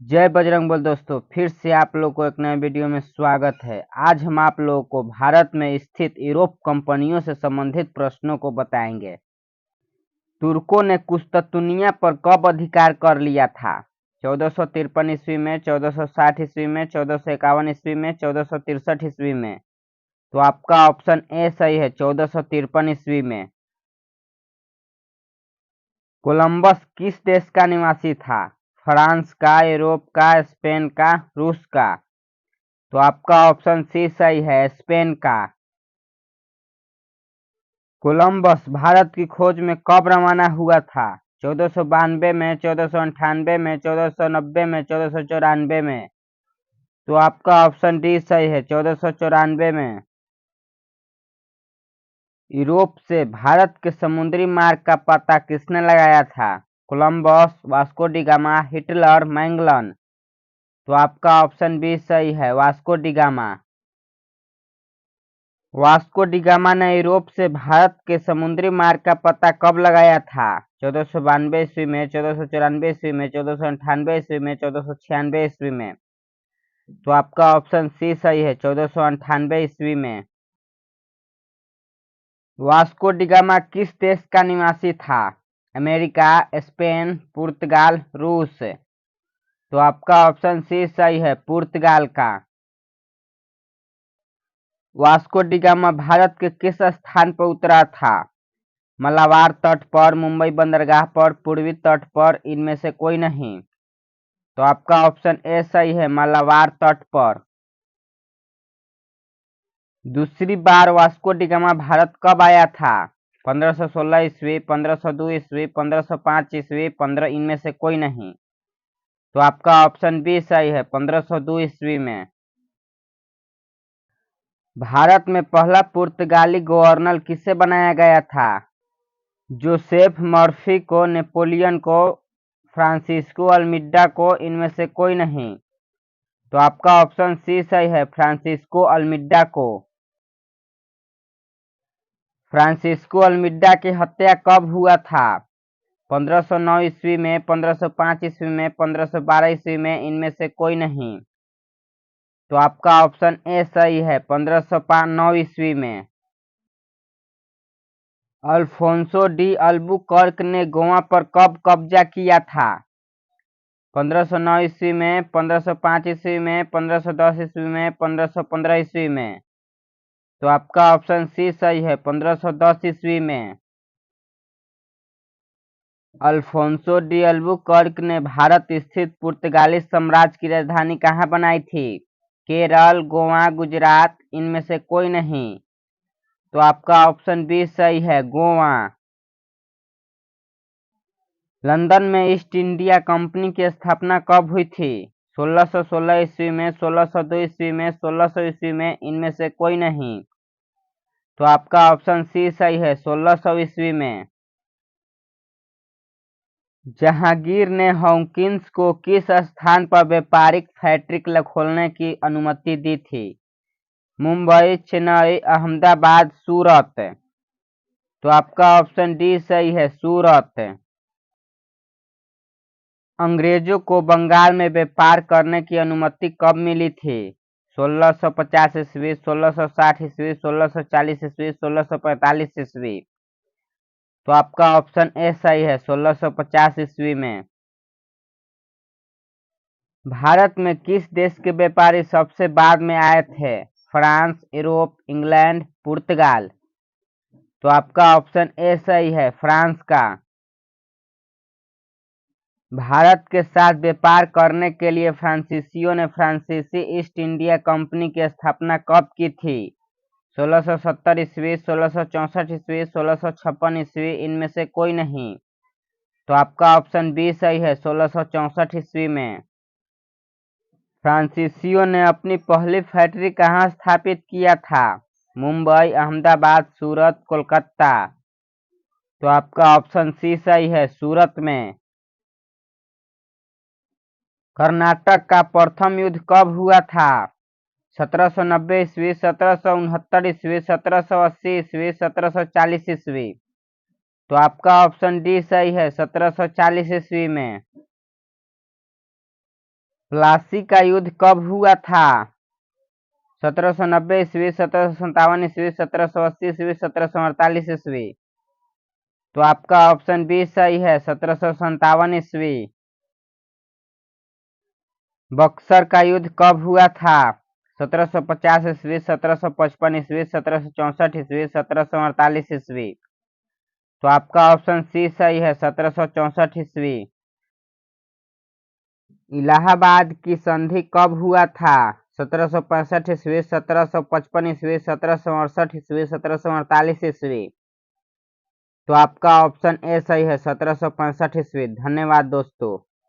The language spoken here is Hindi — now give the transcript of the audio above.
जय बजरंग बल दोस्तों, फिर से आप लोग को एक नए वीडियो में स्वागत है। आज हम आप लोगों को भारत में स्थित यूरोप कंपनियों से संबंधित प्रश्नों को बताएंगे। तुर्कों ने कुस्तुतनिया पर कब अधिकार कर लिया था? 1453 ईस्वी में, 1460 ईस्वी में, 1451 ईस्वी में, 1463 ईस्वी में। तो आपका ऑप्शन ए सही है, 1453 ईस्वी में। कोलंबस किस देश का निवासी था? फ्रांस का, यूरोप का, स्पेन का, रूस का? तो आपका ऑप्शन सी सही है, स्पेन का। कोलंबस भारत की खोज में कब रवाना हुआ था? 1492 में, 1498 में, 1490 में, 1494 में? तो आपका ऑप्शन डी सही है, 1494 में। यूरोप से भारत के समुद्री मार्ग का पता किसने लगाया था? Columbus, Vasco D gamma, Hitler, Magellan? तो आपका ऑप्शन बी सही है, Vasco D gamma. Vasco D gamma ने यूरोप से भारत के समुद्री मार्ग का पता कब लगाया था? 1492 ईस्वी में, 1494 ईस्वी में, 1498 ईस्वी में, 1496 ईस्वी में? तो आपका ऑप्शन सी सही है, 1498 ईस्वी में। वास्को डी गामा किस देश का निवासी था? अमेरिका, स्पेन, पुर्तगाल, रूस? तो आपका ऑप्शन सी सही है, पुर्तगाल का। वास्को डी गामा भारत के किस स्थान पर उतरा था? मलाबार तट पर, मुंबई बंदरगाह पर, पूर्वी तट पर? इनमें से कोई नहीं। तो आपका ऑप्शन ए सही है, मलाबार तट पर। दूसरी बार वास्को डी गामा भारत कब आया था? 1516 ईस्वी, 1502 ईस्वी, 1505 ईस्वी, 15? इनमें से कोई नहीं। तो आपका ऑप्शन बी सही है, 1502 ईस्वी में। भारत में पहला पुर्तगाली गवर्नर किसे बनाया गया था? जोसेफ मर्फी को, नेपोलियन को, फ्रांसिस्को अल्मीडा को? इनमें से कोई नहीं। तो आपका ऑप्शन सी सही है, फ्रांसिस्को अल्मीडा को। फ्रांसिस्को अल्मीडा की हत्या कब हुआ था? 1509 ईस्वी में, 1505 ईस्वी में, 1512 ईस्वी में? इनमें से कोई नहीं। तो आपका ऑप्शन ए सही है, 1509 ईस्वी में। अल्फोंसो डी अल्बुकर्क ने गोवा पर कब कब्जा किया था? 1509 ईस्वी में, 1505 ईस्वी में, 1510 ईस्वी में, 1515 ईस्वी में? तो आपका ऑप्शन सी सही है, 1510 ईस्वी में। अल्फोंसो डी अल्बुकर्क ने भारत स्थित पुर्तगाली साम्राज्य की राजधानी कहाँ बनाई थी? केरल, गोवा, गुजरात? इनमें से कोई नहीं। तो आपका ऑप्शन बी सही है, गोवा। लंदन में ईस्ट इंडिया कंपनी की स्थापना कब हुई थी? 1616 ईस्वी में, 1602 ईस्वी में, 1600 ईस्वी में? इनमें से कोई नहीं। तो आपका ऑप्शन सी सही है, 1600 ईस्वी में। जहांगीर ने हॉकिंस को किस स्थान पर व्यापारिक फैक्ट्री खोलने की अनुमति दी थी? मुंबई, चेन्नई, अहमदाबाद, सूरत? तो आपका ऑप्शन डी सही है, सूरत। अंग्रेजों को बंगाल में व्यापार करने की अनुमति कब मिली थी? 1650 ईस्वी, 1660 ईस्वी, 1640 ईस्वी, 1645 ईस्वी? तो आपका ऑप्शन ए सही है, 1650 ईस्वी में। भारत में किस देश के व्यापारी सबसे बाद में आए थे? फ्रांस, यूरोप, इंग्लैंड, पुर्तगाल? तो आपका ऑप्शन ए सही है, फ्रांस का। भारत के साथ व्यापार करने के लिए फ्रांसीसियों ने फ्रांसीसी ईस्ट इंडिया कंपनी की स्थापना कब की थी? 1670 ईस्वी, 1664 ईस्वी, 1656 ईस्वी? इनमें से कोई नहीं। तो आपका ऑप्शन बी सही है, 1664 ईस्वी में। फ्रांसीसियों ने अपनी पहली फैक्ट्री कहाँ स्थापित किया था? मुंबई, अहमदाबाद, सूरत, कोलकाता? तो आपका ऑप्शन सी सही है, सूरत में। कर्नाटक का प्रथम युद्ध कब हुआ था? 1790 ईस्वी, 1769 ईस्वी, 1780 ईस्वी, 1740 ईस्वी? तो आपका ऑप्शन डी सही है, 1740 ईस्वी में। प्लासी का युद्ध कब हुआ था? 1790 ईस्वी, 1757 ईस्वी, 1780 ईस्वी, 1748 ईस्वी। तो आपका ऑप्शन बी सही है, 1757 ईस्वी। बक्सर का युद्ध कब हुआ था? 1750 ईस्वी, 1755 ईस्वी, 1764 ईस्वी, 1748 ईस्वी। तो आपका ऑप्शन सी सही है, 1764 ईस्वी। इलाहाबाद की संधि कब हुआ था? 1765 ईस्वी, 1755 ईस्वी, 1768 ईस्वी, 1748 ईस्वी। तो आपका ऑप्शन ए सही है, 1765 ईस्वी। धन्यवाद दोस्तों।